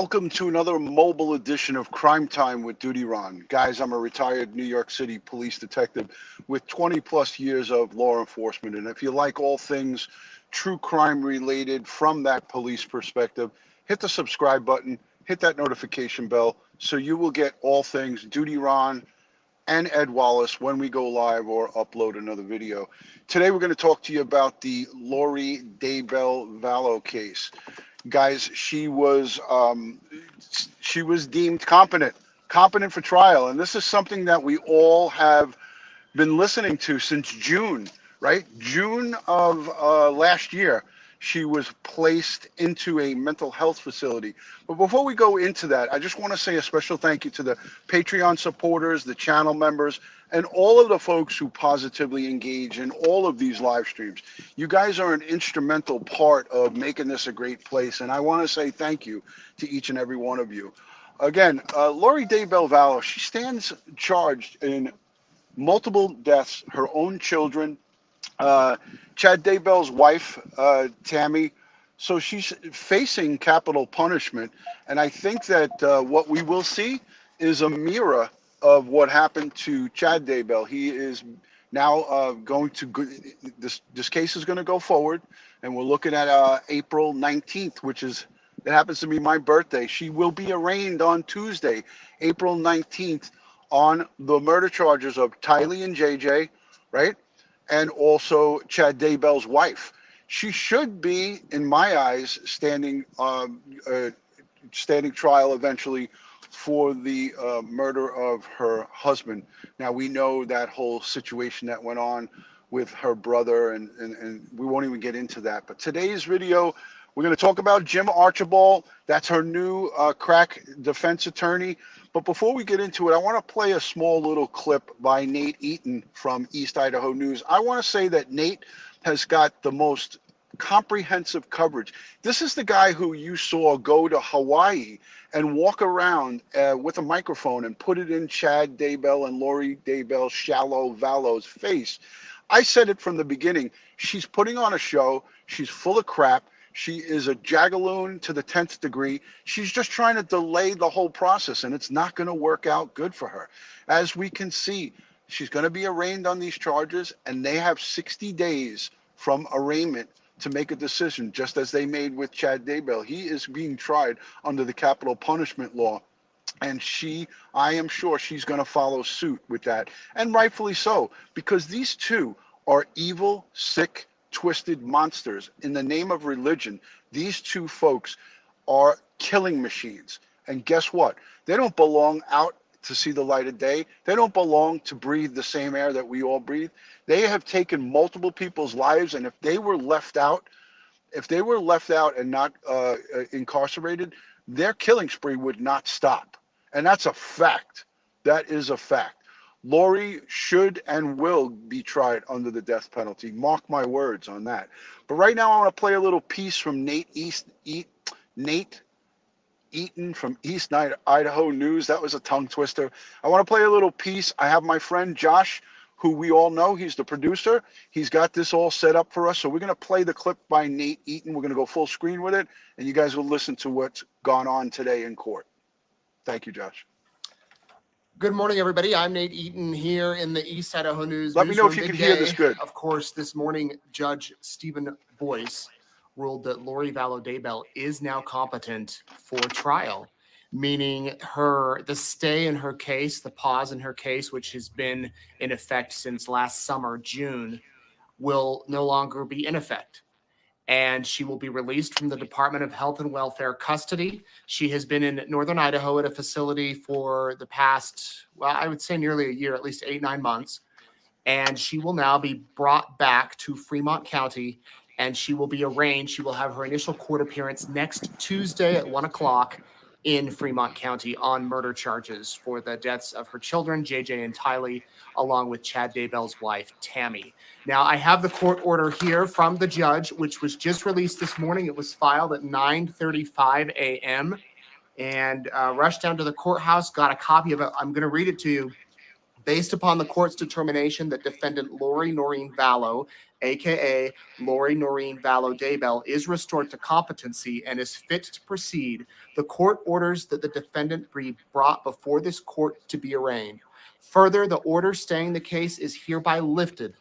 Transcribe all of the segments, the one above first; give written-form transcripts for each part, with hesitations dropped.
Welcome to another mobile edition of Crime Time with DutyRon. Guys, I'm a retired New York City police detective with 20 plus years of law enforcement. And if you like all things true crime related from that police perspective, hit the subscribe button, hit that notification bell so you will get all things DutyRon and Ed Wallace when we go live or upload another video. Today we're going to talk to you about the Lori Daybell Vallow case. Guys, she was deemed competent for trial, and this is something that we all have been listening to since June, right? June of last year, she was placed into a mental health facility. But before we go into that, I just want to say a special thank you to the Patreon supporters, the channel members, and all of the folks who positively engage in all of these live streams. You guys are an instrumental part of making this a great place, and I want to say thank you to each and every one of you. Again, Lori Daybell Vallow, she stands charged in multiple deaths, her own children, Chad Daybell's wife, Tammy. So she's facing capital punishment. And I think that what we will see is a mirror of what happened to Chad Daybell. He is now going to, this case is going to go forward. And we're looking at April 19th, which is, it happens to be my birthday. She will be arraigned on Tuesday, April 19th, on the murder charges of Tylee and JJ, right? And also Chad Daybell's wife. She should be, in my eyes, standing trial eventually for the murder of her husband. Now, we know that whole situation that went on with her brother, and we won't even get into that. But today's video, we're going to talk about Jim Archibald. That's her new crack defense attorney. But before we get into it, I want to play a small little clip by Nate Eaton from East Idaho News. I want to say that Nate has got the most comprehensive coverage. This is the guy who you saw go to Hawaii and walk around with a microphone and put it in Chad Daybell and Lori Daybell Shallow Vallow's face. I said it from the beginning. She's putting on a show. She's full of crap. She is a jagaloon to the 10th degree. She's just trying to delay the whole process, and it's not going to work out good for her. As we can see, she's going to be arraigned on these charges, and they have 60 days from arraignment to make a decision, just as they made with Chad Daybell. He is being tried under the capital punishment law, and I am sure she's going to follow suit with that, and rightfully so, because these two are evil, sick, twisted monsters in the name of religion. These two folks are killing machines, and guess what? They don't belong out to see the light of day. They don't belong to breathe the same air that we all breathe. They have taken multiple people's lives, and if they were left out and not incarcerated, their killing spree would not stop, and that's a fact. That is a fact. Lori should and will be tried under the death penalty. Mark my words on that. But right now, I want to play a little piece from Nate Eaton from East Idaho News. That was a tongue twister. I want to play a little piece. I have my friend Josh, who we all know. He's the producer. He's got this all set up for us. So we're going to play the clip by Nate Eaton. We're going to go full screen with it, and you guys will listen to what's gone on today in court. Thank you, Josh. Good morning, everybody. I'm Nate Eaton here in the East Idaho News. Let me know if you can hear this good. Of course, this morning, Judge Stephen Boyce ruled that Lori Vallow Daybell is now competent for trial, meaning the stay in her case, the pause in her case, which has been in effect since last summer, June, will no longer be in effect. And she will be released from the Department of Health and Welfare custody. She has been in Northern Idaho at a facility for the past, well, I would say nearly a year, at least 8-9 months. And she will now be brought back to Fremont County, and she will be arraigned. She will have her initial court appearance next Tuesday at 1 o'clock in Fremont County on murder charges for the deaths of her children, JJ and Tylee, along with Chad Daybell's wife, Tammy. Now, I have the court order here from the judge, which was just released this morning. It was filed at 9:35 a.m. and rushed down to the courthouse, got a copy of it. I'm going to read it to you. Based upon the court's determination that defendant Lori Noreen Vallow, aka Lori Noreen Vallow Daybell, is restored to competency and is fit to proceed, the court orders that the defendant be brought before this court to be arraigned. Further, the order staying the case is hereby lifted.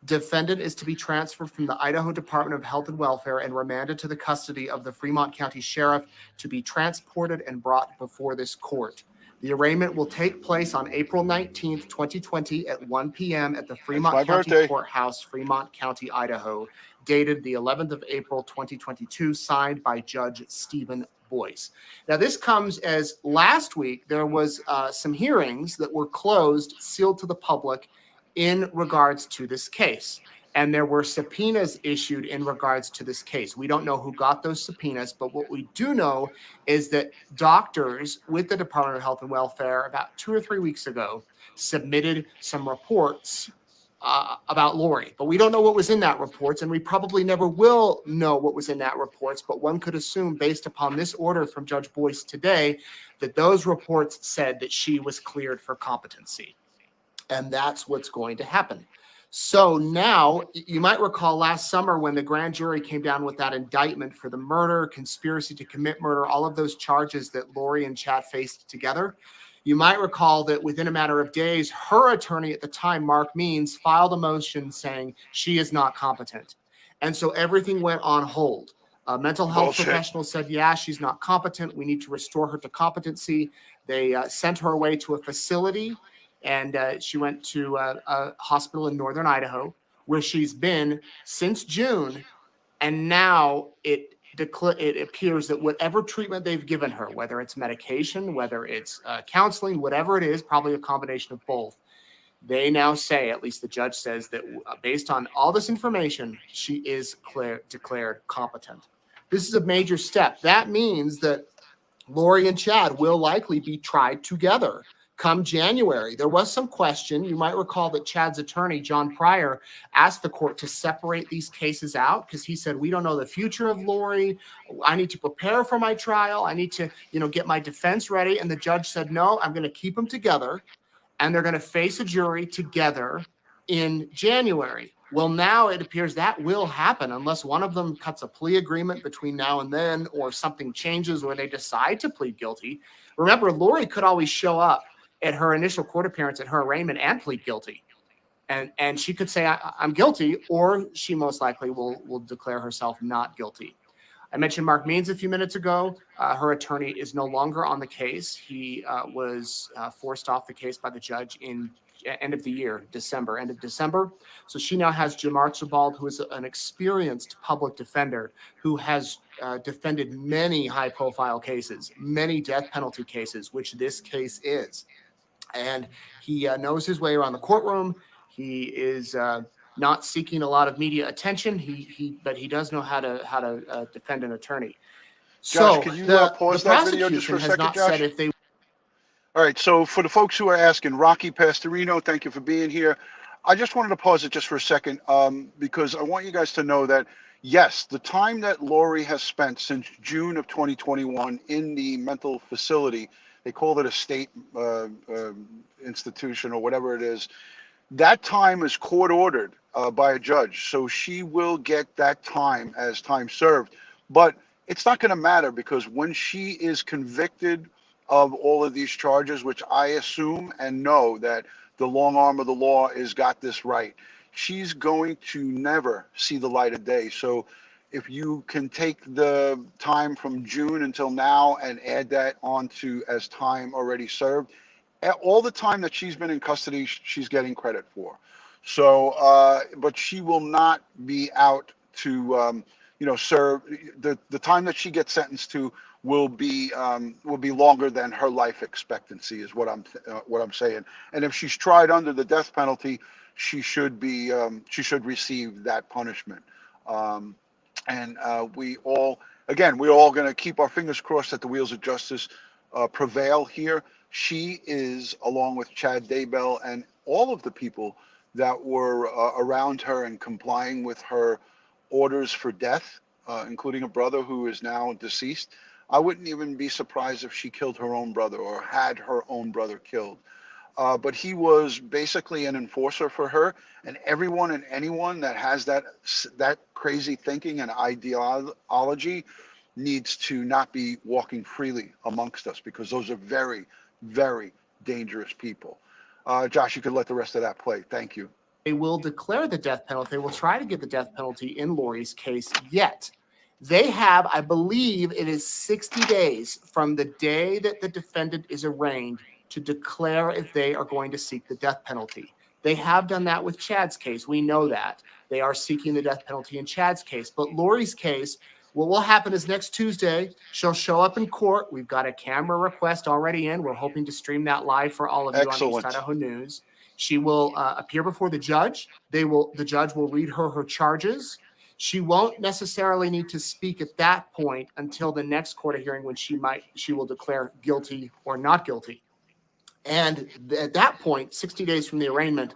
Defendant is to be transferred from the Idaho Department of Health and Welfare and remanded to the custody of the Fremont County Sheriff to be transported and brought before this court. The arraignment will take place on April 19th, 2020 at 1 p.m. at the Fremont County Courthouse, Fremont County, Idaho, dated the 11th of April, 2022, signed by Judge Stephen Boyce. Now, this comes as last week there was some hearings that were closed, sealed to the public in regards to this case. And there were subpoenas issued in regards to this case. We don't know who got those subpoenas, but what we do know is that doctors with the Department of Health and Welfare about 2 or 3 weeks ago submitted some reports about Lori. But we don't know what was in that reports, and we probably never will know what was in that reports, but one could assume based upon this order from Judge Boyce today that those reports said that she was cleared for competency. And that's what's going to happen. So now, you might recall last summer when the grand jury came down with that indictment for the murder, conspiracy to commit murder, all of those charges that Lori and Chad faced together. You might recall that within a matter of days, her attorney at the time, Mark Means, filed a motion saying she is not competent. And so everything went on hold. Mental health professionals said, yeah, she's not competent. We need to restore her to competency. They sent her away to a facility. And she went to a hospital in northern Idaho, where she's been since June. And now it appears that whatever treatment they've given her, whether it's medication, whether it's counseling, whatever it is, probably a combination of both, they now say, at least the judge says, that based on all this information, she is declared competent. This is a major step. That means that Lori and Chad will likely be tried together come January. There was some question. You might recall that Chad's attorney, John Pryor, asked the court to separate these cases out because he said, we don't know the future of Lori. I need to prepare for my trial. I need to, get my defense ready. And the judge said, no, I'm going to keep them together and they're going to face a jury together in January. Well, now it appears that will happen unless one of them cuts a plea agreement between now and then, or something changes where they decide to plead guilty. Remember, Lori could always show up at her initial court appearance at her arraignment and plead guilty. And she could say, I'm guilty, or she most likely will declare herself not guilty. I mentioned Mark Means a few minutes ago. Her attorney is no longer on the case. He was forced off the case by the judge in end of the year, end of December. So she now has Jim Archibald, who is an experienced public defender who has defended many high-profile cases, many death penalty cases, which this case is. And he knows his way around the courtroom. He is not seeking a lot of media attention. But he does know how to defend an attorney. Josh, can you pause that video just for a second, Josh? All right. So for the folks who are asking, Rocky Pastorino, thank you for being here. I just wanted to pause it just for a second because I want you guys to know that, yes, the time that Lori has spent since June of 2021 in the mental facility, they call it a state institution or whatever it is, that time is court ordered by a judge. So she will get that time as time served. But it's not going to matter because when she is convicted of all of these charges, which I assume and know that the long arm of the law has got this right, she's going to never see the light of day. So if you can take the time from June until now and add that onto as time already served, all the time that she's been in custody, she's getting credit for. So, but she will not be out to, serve. The time that she gets sentenced to will be longer than her life expectancy, is what I'm saying. And if she's tried under the death penalty, she should receive that punishment. And we're all going to keep our fingers crossed that the wheels of justice prevail here. She is, along with Chad Daybell and all of the people that were around her and complying with her orders for death, including a brother who is now deceased. I wouldn't even be surprised if she killed her own brother or had her own brother killed. but he was basically an enforcer for her, and everyone and anyone that has that crazy thinking and ideology needs to not be walking freely amongst us, because those are very, very dangerous people. Josh, you could let the rest of that play. Thank you. They will declare the death penalty. They will try to get the death penalty in Lori's case yet. They have, I believe it is 60 days from the day that the defendant is arraigned to declare if they are going to seek the death penalty. They have done that with Chad's case. We know that. They are seeking the death penalty in Chad's case. But Lori's case, what will happen is next Tuesday, she'll show up in court. We've got a camera request already in. We're hoping to stream that live for all of you on East Idaho News. She will appear before the judge. The judge will read her charges. She won't necessarily need to speak at that point until the next court hearing, when she will declare guilty or not guilty. And at that point, 60 days from the arraignment,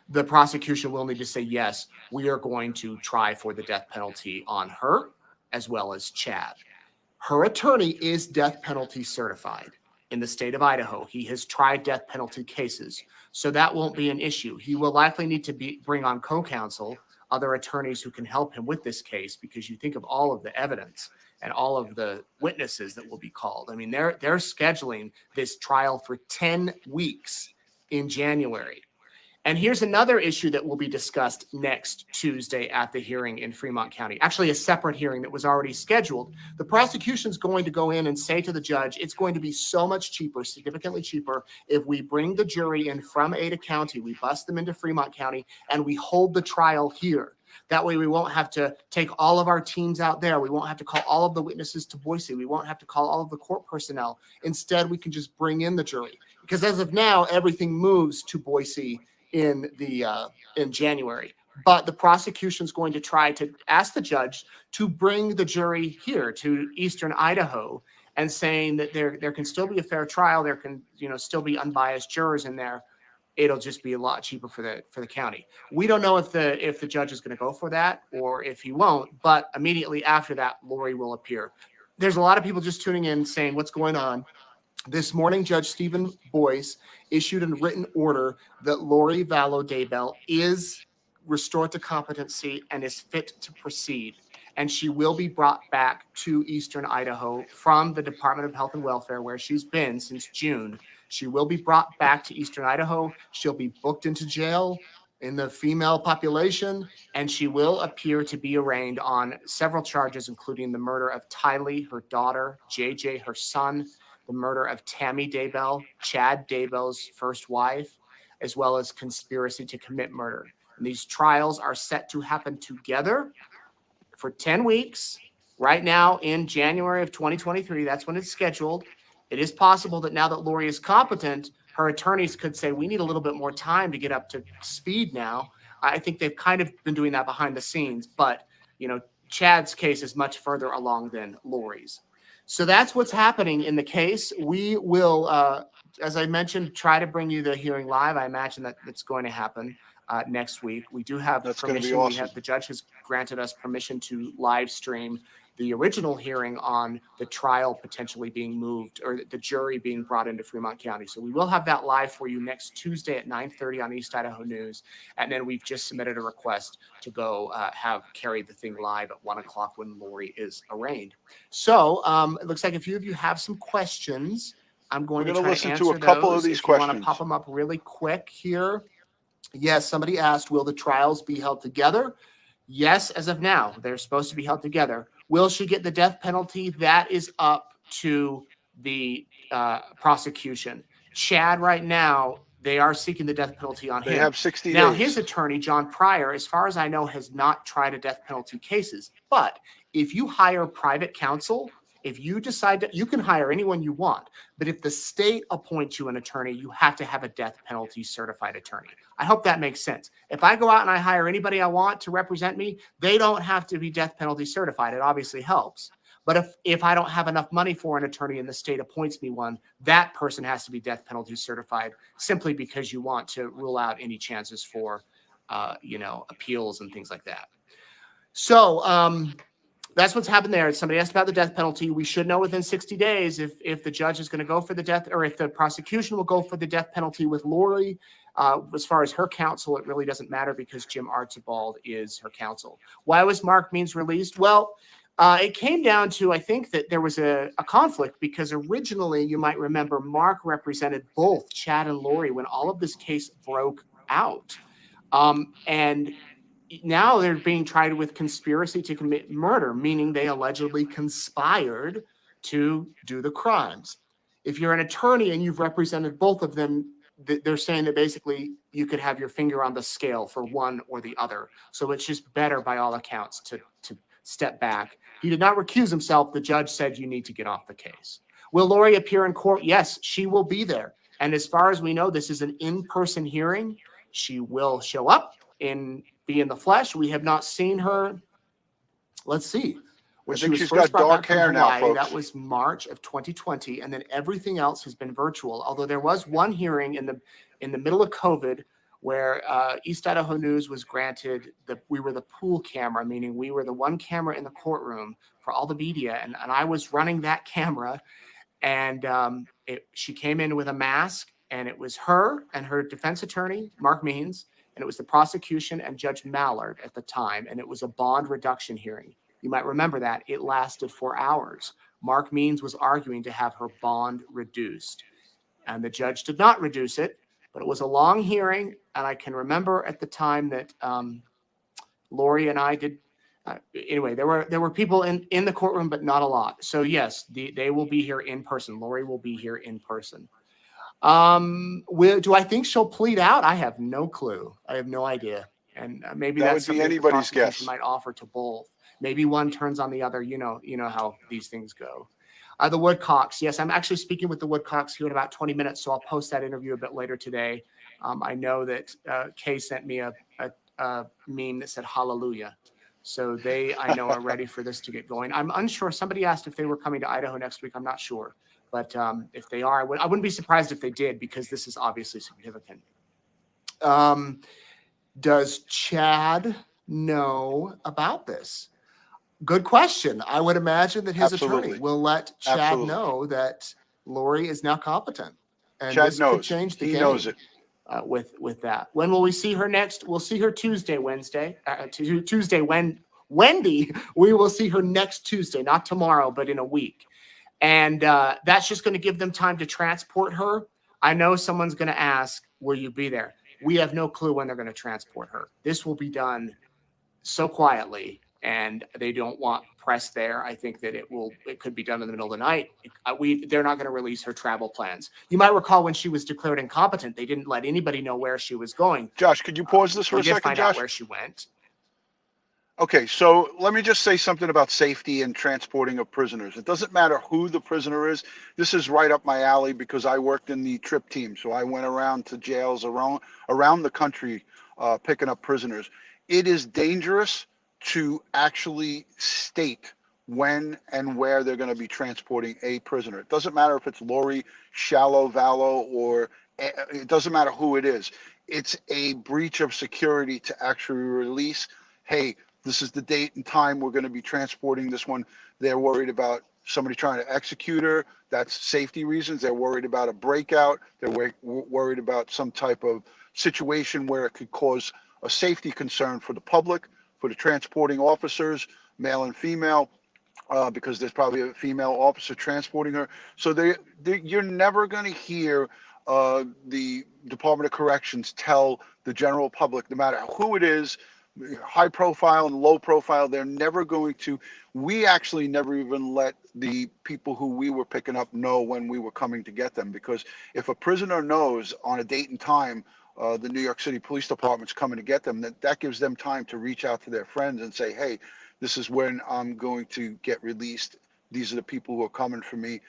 the prosecution will need to say, yes, we are going to try for the death penalty on her as well as Chad. Her attorney is death penalty certified in the state of Idaho. He has tried death penalty cases, so that won't be an issue. He will likely need to bring on co-counsel, other attorneys who can help him with this case, because you think of all of the evidence and all of the witnesses that will be called. I mean, they're scheduling this trial for 10 weeks in January. And here's another issue that will be discussed next Tuesday at the hearing in Fremont County. Actually, a separate hearing that was already scheduled. The prosecution's going to go in and say to the judge, it's going to be so much cheaper, significantly cheaper, if we bring the jury in from Ada County, we bus them into Fremont County, and we hold the trial here. That way we won't have to take all of our teams out there. We won't have to call all of the witnesses to Boise. We won't have to call all of the court personnel. Instead, we can just bring in the jury. Because as of now, everything moves to Boise in January. But the prosecution's going to try to ask the judge to bring the jury here to Eastern Idaho, and saying that there can still be a fair trial. There can still be unbiased jurors in there. It'll just be a lot cheaper for the county. We don't know if the judge is going to go for that or if he won't, but immediately after that, Lori will appear. There's a lot of people just tuning in saying, what's going on? This morning, Judge Stephen Boyce issued a written order that Lori Vallow Daybell is restored to competency and is fit to proceed. And she will be brought back to Eastern Idaho from the Department of Health and Welfare, where she's been since June. She will be brought back to Eastern Idaho. She'll be booked into jail in the female population, and she will appear to be arraigned on several charges, including the murder of Tylee, her daughter, JJ, her son, the murder of Tammy Daybell, Chad Daybell's first wife, as well as conspiracy to commit murder. And these trials are set to happen together for 10 weeks right now in January of 2023. That's when it's scheduled. It is possible that now that Lori is competent, her attorneys could say, we need a little bit more time to get up to speed now. I think they've kind of been doing that behind the scenes, but Chad's case is much further along than Lori's. So that's what's happening in the case. We will, as I mentioned, try to bring you the hearing live. I imagine that it's going to happen next week. We do have permission. Going to be awesome. The judge has granted us permission to live stream the original hearing on the trial potentially being moved, or the jury being brought into Fremont County. So we will have that live for you next Tuesday at 9:30 on East Idaho News. And then we've just submitted a request to go have carry the thing live at 1 o'clock when Lori is arraigned. So it looks like a few of you have some questions. I'm going to try listen to answer to a couple those. of these if you want questions. to pop them up really quick here. Yes, somebody asked, will the trials be held together? Yes, as of now, they're supposed to be held together. Will she get the death penalty? That is up to the prosecution. Chad, right now, they are seeking the death penalty on him. They have 60 days. Now, his attorney, John Pryor, as far as I know, has not tried a death penalty cases. But if you hire private counsel, if you decide that you can hire anyone you want, but if the state appoints you an attorney, you have to have a death penalty certified attorney. I hope that makes sense. If I go out and I hire anybody I want to represent me, they don't have to be death penalty certified. It obviously helps. But if I don't have enough money for an attorney and the state appoints me one, that person has to be death penalty certified, simply because you want to rule out any chances for, appeals and things like that. So, That's what's happened there. Somebody asked about the death penalty. We should know within 60 days if the judge is going to go for the death, or if the prosecution will go for the death penalty with Lori. As far as her counsel, it really doesn't matter because Jim Archibald is her counsel. Why was Mark Means released? Well, it came down to, I think, that there was a conflict because originally, you might remember, Mark represented both Chad and Lori when all of this case broke out. And now they're being tried with conspiracy to commit murder, meaning they allegedly conspired to do the crimes. If you're an attorney and you've represented both of them, they're saying that basically you could have your finger on the scale for one or the other. So it's just better by all accounts to step back. He did not recuse himself. The judge said you need to get off the case. Will Lori appear in court? Yes, she will be there. And as far as we know, this is an in-person hearing. She will show up and be in the flesh. We have not seen her. Let's see. When she was first brought back from Hawaii, that was March of 2020, and then everything else has been virtual. Although there was one hearing in the middle of COVID where East Idaho News was granted we were the pool camera, meaning we were the one camera in the courtroom for all the media, and I was running that camera, and she came in with a mask, and it was her and her defense attorney, Mark Means, and it was the prosecution and Judge Mallard at the time, and it was a bond reduction hearing. You might remember that. It lasted 4 hours. Mark Means was arguing to have her bond reduced, and the judge did not reduce it, but it was a long hearing, and I can remember at the time that Lori and I did. Anyway, there were people in the courtroom, but not a lot. So yes, they will be here in person. Lori will be here in person. Do I think she'll plead out? I have no clue. I have no idea. And maybe that that's would be something anybody's the guess. Might offer to both. Maybe one turns on the other. You know how these things go. The Woodcocks. Yes, I'm actually speaking with the Woodcocks here in about 20 minutes, so I'll post that interview a bit later today. I know that Kay sent me a meme that said hallelujah. So they, I know, are ready for this to get going. I'm unsure. Somebody asked if they were coming to Idaho next week. I'm not sure. But if they are, I wouldn't be surprised if they did, because this is obviously significant. Does Chad know about this? Good question. I would imagine that his attorney will let Chad know that Lori is now competent. And Chad this knows. could change the game. He knows it. With that. When will we see her next? We'll see her Wednesday. Wendy, we will see her next Tuesday, not tomorrow, but in a week. And that's just going to give them time to transport her. I know someone's going to ask, will you be there? We have no clue when they're going to transport her. This will be done so quietly, and they don't want press there. I think that it could be done in the middle of the night. They're not going to release her travel plans. You might recall when she was declared incompetent, they didn't let anybody know where she was going. Josh, could you pause this for a second, find Josh? out where she went. Okay, so let me just say something about safety and transporting of prisoners. It doesn't matter who the prisoner is. This is right up my alley because I worked in the trip team. So I went around to jails around the country picking up prisoners. It is dangerous to actually state when and where they're going to be transporting a prisoner. It doesn't matter if it's Lori Vallow or it doesn't matter who it is. It's a breach of security to actually release, hey, this is the date and time we're going to be transporting this one. They're worried about somebody trying to execute her. That's safety reasons. They're worried about a breakout. They're worried about some type of situation where it could cause a safety concern for the public, for the transporting officers, male and female, because there's probably a female officer transporting her. So you're never going to hear the Department of Corrections tell the general public, no matter who it is, high profile and low profile, they're never going to. We actually never even let the people who we were picking up know when we were coming to get them, because if a prisoner knows on a date and time the New York City Police Department's coming to get them, that gives them time to reach out to their friends and say, hey, this is when I'm going to get released. These are the people who are coming for me.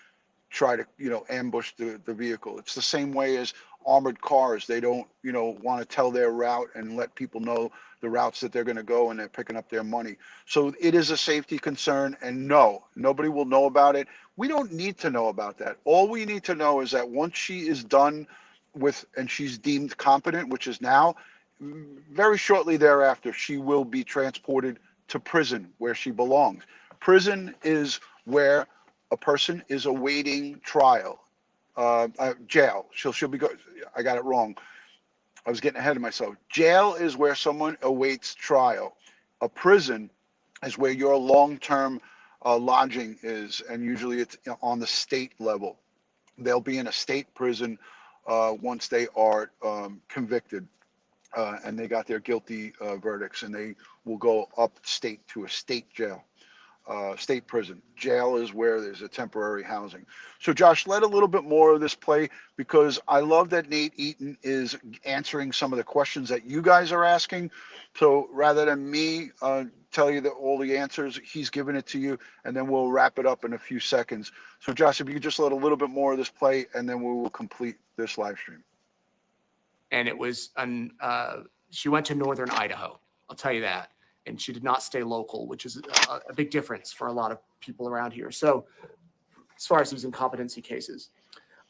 Try to, ambush the vehicle. It's the same way as armored cars. They don't, want to tell their route and let people know the routes that they're going to go, and they're picking up their money. So it is a safety concern, and no, nobody will know about it. We don't need to know about that. All we need to know is that once she is done with, and she's deemed competent, which is now, very shortly thereafter, she will be transported to prison where she belongs. Prison is where a person is awaiting trial. Jail. She'll be I got it wrong. I was getting ahead of myself. Jail is where someone awaits trial. A prison is where your long-term lodging is, and usually it's on the state level. They'll be in a state prison once they are convicted and they got their guilty verdicts, and they will go upstate to a state jail. State prison. Jail is where there's a temporary housing. So, Josh, let a little bit more of this play, because I love that Nate Eaton is answering some of the questions that you guys are asking. So rather than me tell you all the answers, he's giving it to you, and then we'll wrap it up in a few seconds. So, Josh, if you could just let a little bit more of this play, and then we will complete this live stream. And it was, she went to Northern Idaho. I'll tell you that. And she did not stay local, which is a big difference for a lot of people around here. So as far as these incompetency cases.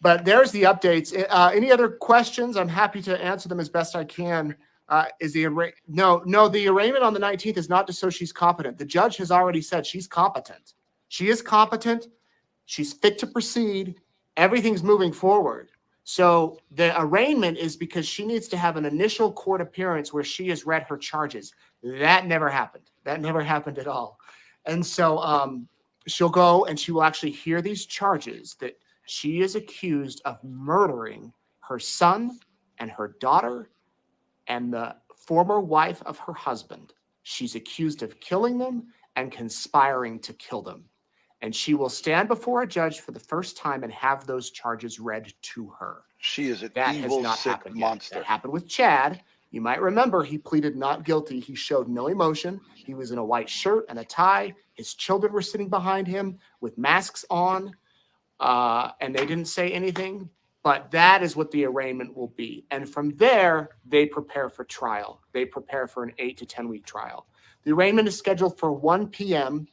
But there's the updates. Any other questions? I'm happy to answer them as best I can. The arraignment on the 19th is not just so she's competent. The judge has already said she's competent. She is competent. She's fit to proceed. Everything's moving forward. So the arraignment is because she needs to have an initial court appearance where she has read her charges. That never happened. That never happened at all. And so she'll go and she will actually hear these charges that she is accused of murdering her son and her daughter and the former wife of her husband. She's accused of killing them and conspiring to kill them. And she will stand before a judge for the first time and have those charges read to her. She is an that evil, has not sick happened monster. Yet. That happened with Chad. You might remember he pleaded not guilty. He showed no emotion. He was in a white shirt and a tie. His children were sitting behind him with masks on, and they didn't say anything. But that is what the arraignment will be. And from there, they prepare for trial. They prepare for an 8 to 10 week trial. The arraignment is scheduled for 1 p.m.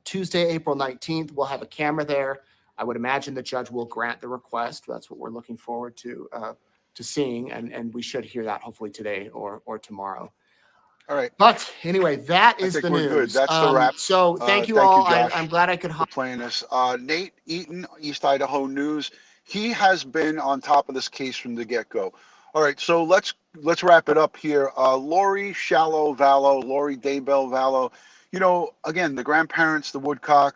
Tuesday, April 19th. We'll have a camera there. I would imagine the judge will grant the request. That's what we're looking forward to seeing, and we should hear that hopefully today or tomorrow. All right. But anyway, that is the news. Good. That's the wrap. So thank you all. I'm glad I could for playing this. Nate Eaton, East Idaho News. He has been on top of this case from the get-go. All right, so let's wrap it up here. Lori Vallow, Lori Daybell Vallow. You know, again, the grandparents, the Woodcock,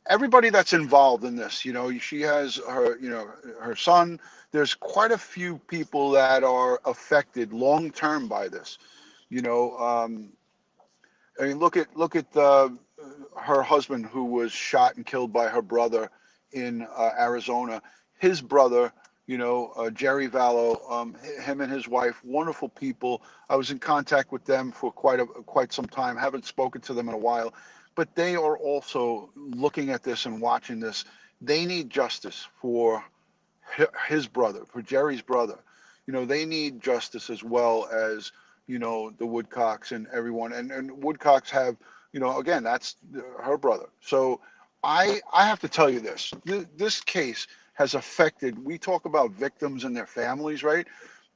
everybody that's involved in this, she has her son. There's quite a few people that are affected long-term by this. I mean, look at her husband, who was shot and killed by her brother in Arizona. His brother, Jerry Vallow, him and his wife, wonderful people. I was in contact with them for quite some time. Haven't spoken to them in a while, but they are also looking at this and watching this. They need justice for his brother, for Jerry's brother. They need justice as well as, the Woodcocks and everyone. And Woodcocks have, again, that's her brother. So I have to tell you this. This case has affected, we talk about victims and their families, right?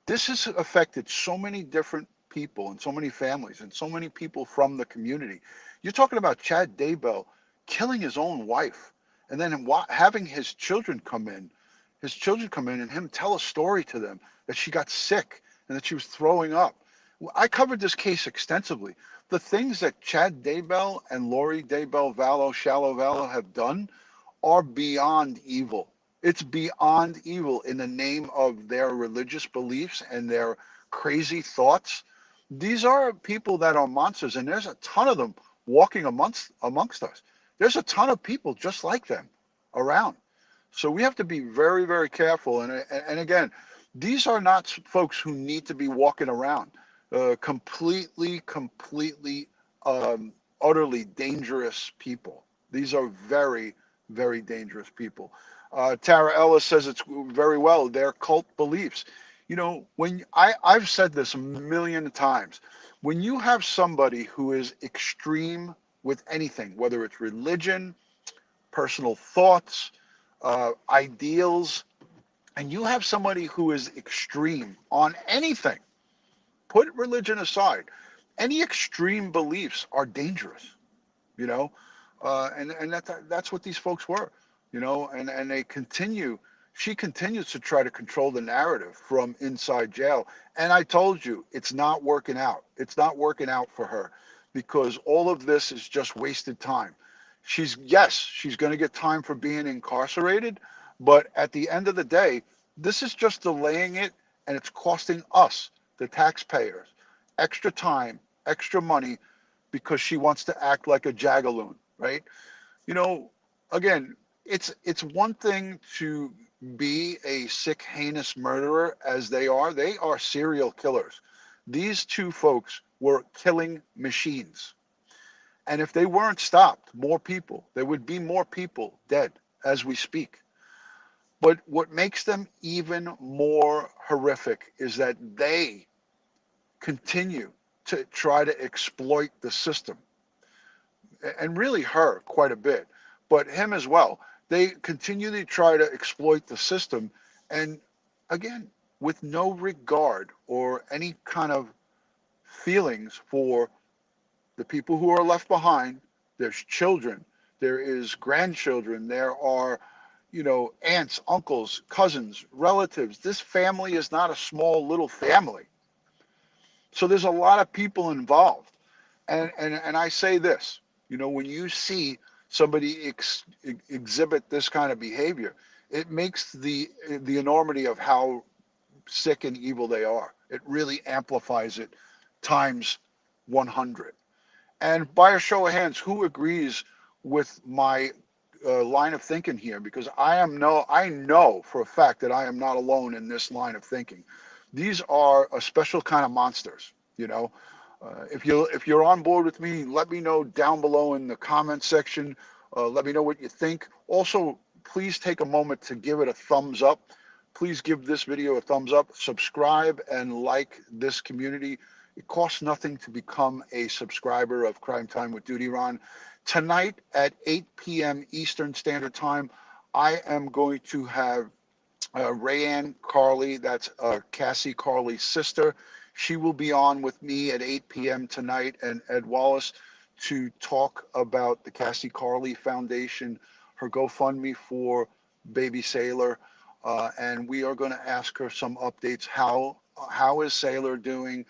This has affected so many different people and so many families and so many people from the community. You're talking about Chad Daybell killing his own wife and then having his children come in and him tell a story to them that she got sick and that she was throwing up. I covered this case extensively. The things that Chad Daybell and Lori Daybell Vallow have done are beyond evil. It's beyond evil in the name of their religious beliefs and their crazy thoughts. These are people that are monsters, and there's a ton of them walking amongst us. There's a ton of people just like them around. So we have to be very, very careful. And again, these are not folks who need to be walking around. Completely, utterly dangerous people. These are very, very dangerous people. Tara Ellis says it's very well, their cult beliefs. When I've said this a million times, when you have somebody who is extreme with anything, whether it's religion, personal thoughts, ideals, and you have somebody who is extreme on anything, put religion aside, any extreme beliefs are dangerous, you know, and that's what these folks were, you know, and they continue. She continues to try to control the narrative from inside jail, and I told you it's not working out. It's not working out for her because all of this is just wasted time. She's going to get time for being incarcerated, but at the end of the day, this is just delaying it, and it's costing us, the taxpayers, extra time, extra money because she wants to act like a jagaloon, right? You know, again, it's one thing to be a sick, heinous murderer as they are. They are serial killers. These two folks were killing machines. And if they weren't stopped, there would be more people dead as we speak. But what makes them even more horrific is that they continue to try to exploit the system, and really her quite a bit, but him as well. They continually try to exploit the system, and again, with no regard or any kind of feelings for the people who are left behind. There's children, there is grandchildren, there are, you know, aunts, uncles, cousins, relatives. This family is not a small little family. So there's a lot of people involved. And I say this, you know, when you see somebody exhibit this kind of behavior, it makes the enormity of how sick and evil they are. It really amplifies it times 100. And by a show of hands, who agrees with my line of thinking here? Because I know for a fact that I am not alone in this line of thinking. These are a special kind of monsters, you know. If you're on board with me, let me know down below in the comment section. Let me know what you think. Also, please take a moment to give it a thumbs up. Please give this video a thumbs up. Subscribe and like this community. It costs nothing to become a subscriber of Crime Time with DutyRon. Tonight at 8 p.m. Eastern Standard Time, I am going to have Raeann Carli, that's Cassie Carli's sister. She will be on with me at 8 p.m. tonight, and Ed Wallace, to talk about the Cassie Carli Foundation, her GoFundMe for baby Sailor, and we are going to ask her some updates. How is Sailor doing?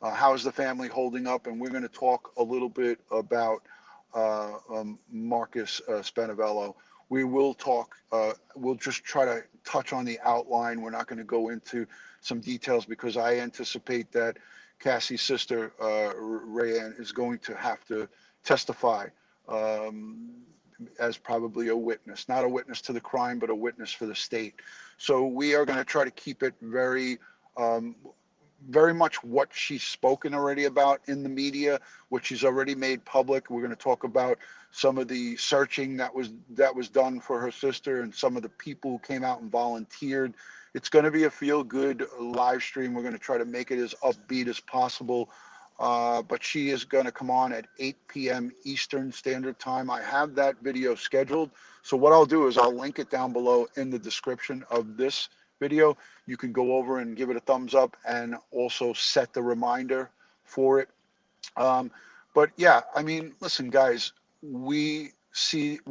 How is the family holding up? And we're going to talk a little bit about Marcus Spinavello. We will talk, we'll just try to touch on the outline. We're not going to go into some details because I anticipate that Cassie's sister, Raeann, is going to have to testify as probably a witness, not a witness to the crime, but a witness for the state. So we are going to try to keep it very much what she's spoken already about in the media, what she's already made public. We're going to talk about some of the searching that was done for her sister and some of the people who came out and volunteered. It's going to be a feel-good live stream. We're going to try to make it as upbeat as possible. But she is going to come on at 8 p.m. Eastern Standard Time. I have that video scheduled. So what I'll do is I'll link it down below in the description of this video. You can go over and give it a thumbs up and also set the reminder for it. But yeah, I mean, listen, guys, we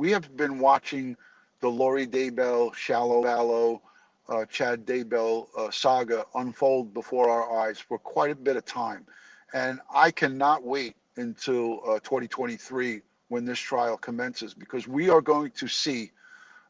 have been watching the Lori Daybell, Vallow, Chad Daybell saga unfold before our eyes for quite a bit of time. And I cannot wait until 2023 when this trial commences, because we are going to see,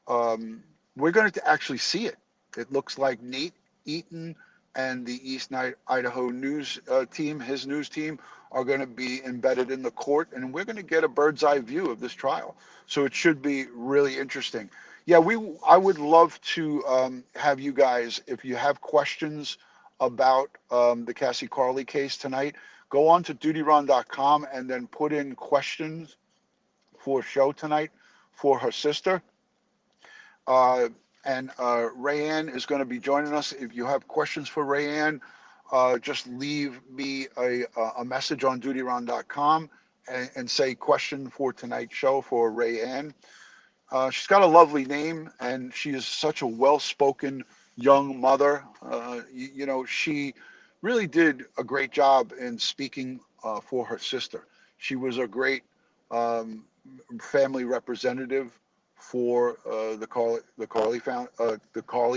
we're going to actually see it. It looks like Nate Eaton and the East Idaho news team, his news team, are going to be embedded in the court, and we're going to get a bird's eye view of this trial. So it should be really interesting. Yeah, I would love to have you guys, if you have questions about the Cassie Carli case tonight, go on to DutyRon.com and then put in questions for show tonight for her sister. And Raeann is going to be joining us. If you have questions for Raeann, just leave me a message on DutyRon.com and say question for tonight's show for Raeann. She's got a lovely name, and she is such a well-spoken young mother. You know, she really did a great job in speaking for her sister. She was a great family representative for the Carli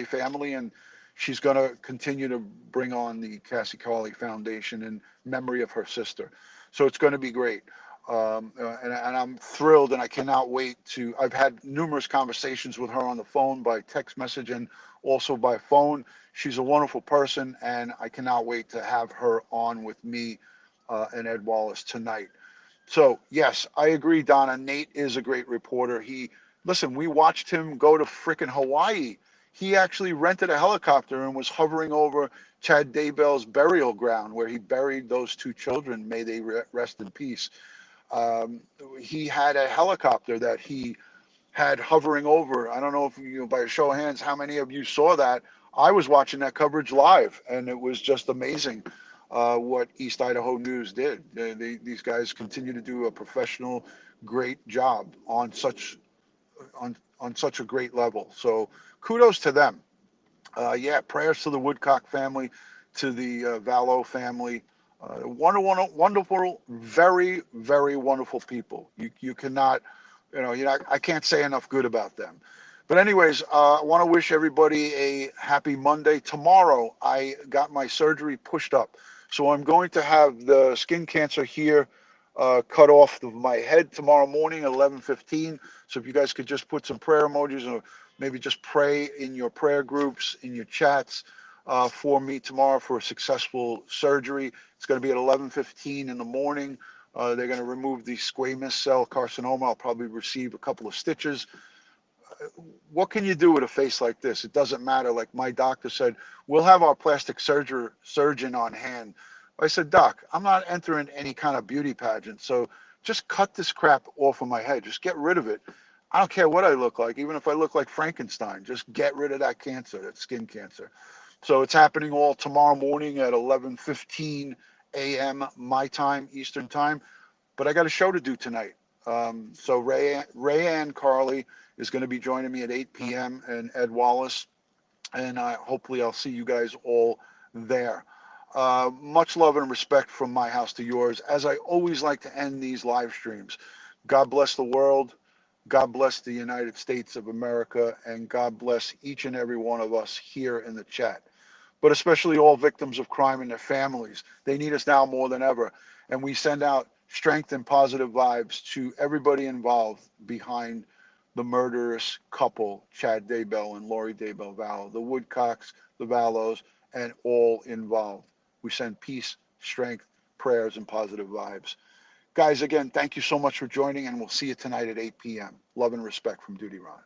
family, and she's going to continue to bring on the Cassie Carli Foundation in memory of her sister. So it's going to be great. And I'm thrilled, and I cannot wait to. I've had numerous conversations with her on the phone, by text message, and also by phone. She's a wonderful person, and I cannot wait to have her on with me and Ed Wallace tonight. So yes, I agree, Donna. Nate is a great reporter. Listen, we watched him go to frickin' Hawaii. He actually rented a helicopter and was hovering over Chad Daybell's burial ground, where he buried those two children. May they rest in peace. He had a helicopter that he had hovering over. I don't know if by a show of hands, how many of you saw that? I was watching that coverage live, and it was just amazing what East Idaho News did. These guys continue to do a professional, great job on such a great level. So kudos to them. Prayers to the Woodcock family, to the Vallow family. Wonderful, very, very wonderful people. You cannot, I can't say enough good about them. But anyways, I want to wish everybody a happy Monday. Tomorrow, I got my surgery pushed up. So I'm going to have the skin cancer here cut off of my head tomorrow morning at 11:15. So if you guys could just put some prayer emojis, or maybe just pray in your prayer groups, in your chats, for me tomorrow for a successful surgery. It's going to be at 11:15 in the morning. They're going to remove the squamous cell carcinoma. I'll probably receive a couple of stitches. What can you do with a face like this? It doesn't matter. Like my doctor said, we'll have our plastic surgeon on hand. I said, Doc, I'm not entering any kind of beauty pageant, so just cut this crap off of my head. Just get rid of it. I don't care what I look like, even if I look like Frankenstein. Just get rid of that cancer, that skin cancer. So it's happening all tomorrow morning at 11:15 a.m. my time, Eastern time. But I got a show to do tonight. So Raeann Carli is going to be joining me at 8 p.m. and Ed Wallace. And hopefully I'll see you guys all there. Much love and respect from my house to yours. As I always like to end these live streams, God bless the world. God bless the United States of America. And God bless each and every one of us here in the chat. But especially all victims of crime and their families. They need us now more than ever. And we send out strength and positive vibes to everybody involved behind the murderous couple, Chad Daybell and Lori Daybell Vallow, the Woodcocks, the Vallows, and all involved. We send peace, strength, prayers, and positive vibes. Guys, again, thank you so much for joining, and we'll see you tonight at 8 p.m. Love and respect from DutyRon.